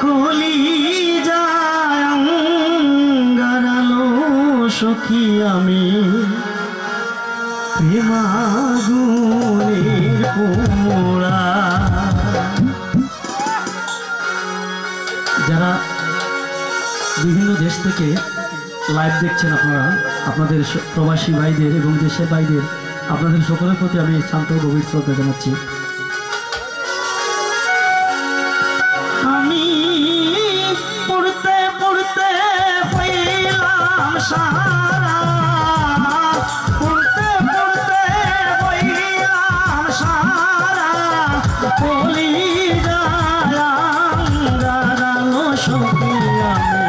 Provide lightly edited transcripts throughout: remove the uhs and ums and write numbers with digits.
কলি যায় অঙ্গারালো সখী আমি প্রেমাগুনের পোড়া। যারা বিভিন্ন দেশ থেকে লাইভ দেখছেন আপনারা, আপনাদের প্রবাসী ভাইদের এবং দেশের ভাইদের, আপনাদের সকলের প্রতি আমি শান্ত গভীর শ্রদ্ধা জানাচ্ছি। আমি পড়তে পড়তে হইলাম সারা, পড়তে পড়তে হইলাম সারা, কলি যারালো সখী আমি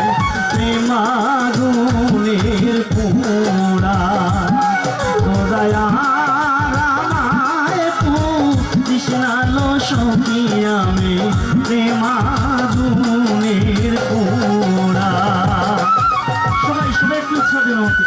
প্রেমাগুনের পোড়া। তোরা কৃষ্ণালো সখী আমি প্রেমাগুনের পোড়া। সবাই সবাই একটু উৎসাহ দিন আমাকে।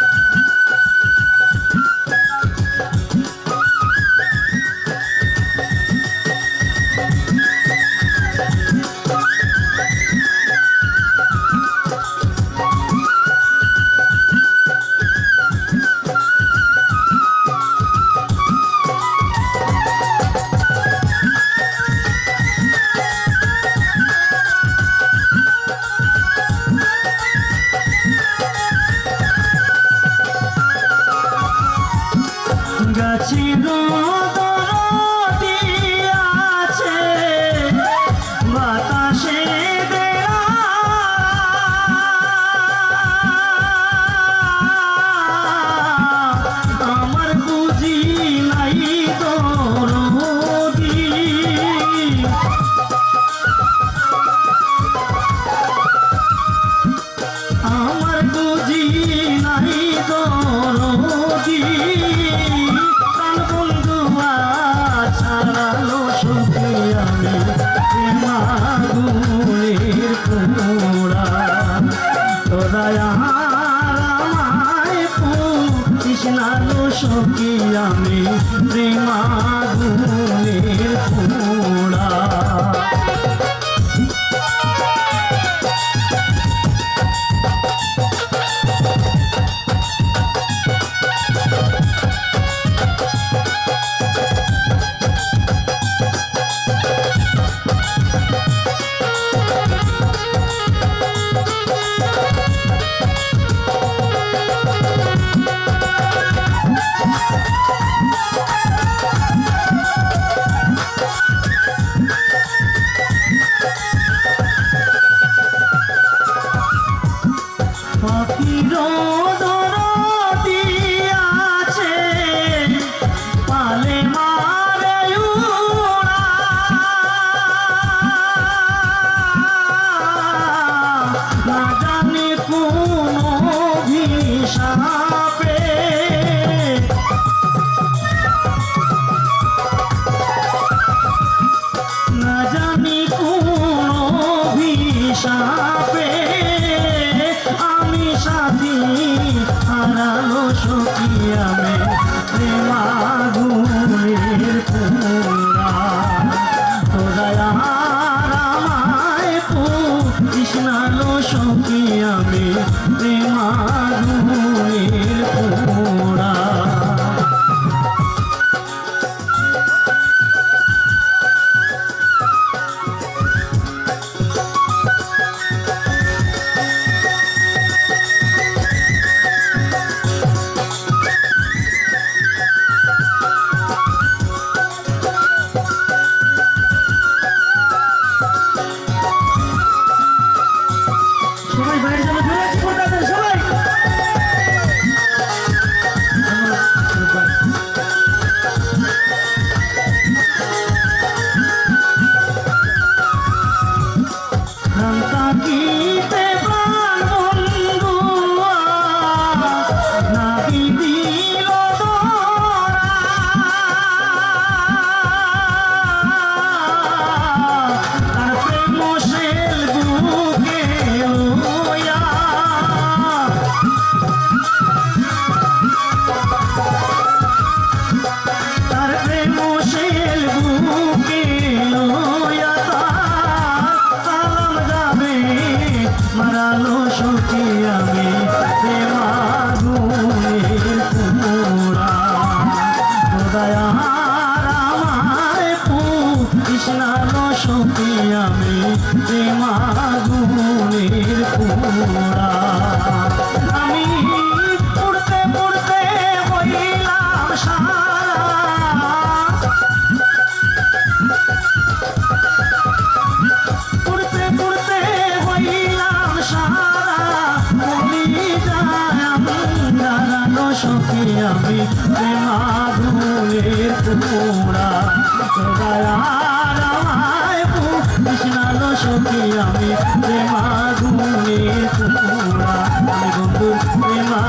গাছের দরদি আছে বাতাসে বেড়া, আমার বুঝি নাই দরদি, আমার বুঝি নাই দরদি। ছাড়ালো সখী আমি প্রেমাগুনের পোড়া। তোরা আমায় কৃষ্ণালো সখী আমি প্রেমাগুনের পোড়া। প্রেমের কুমড়া দয়ার আমায় কৃষ্ণালো সখী আমি প্রেমাগুনের কুমড়া আমি বন্ধু প্রেমা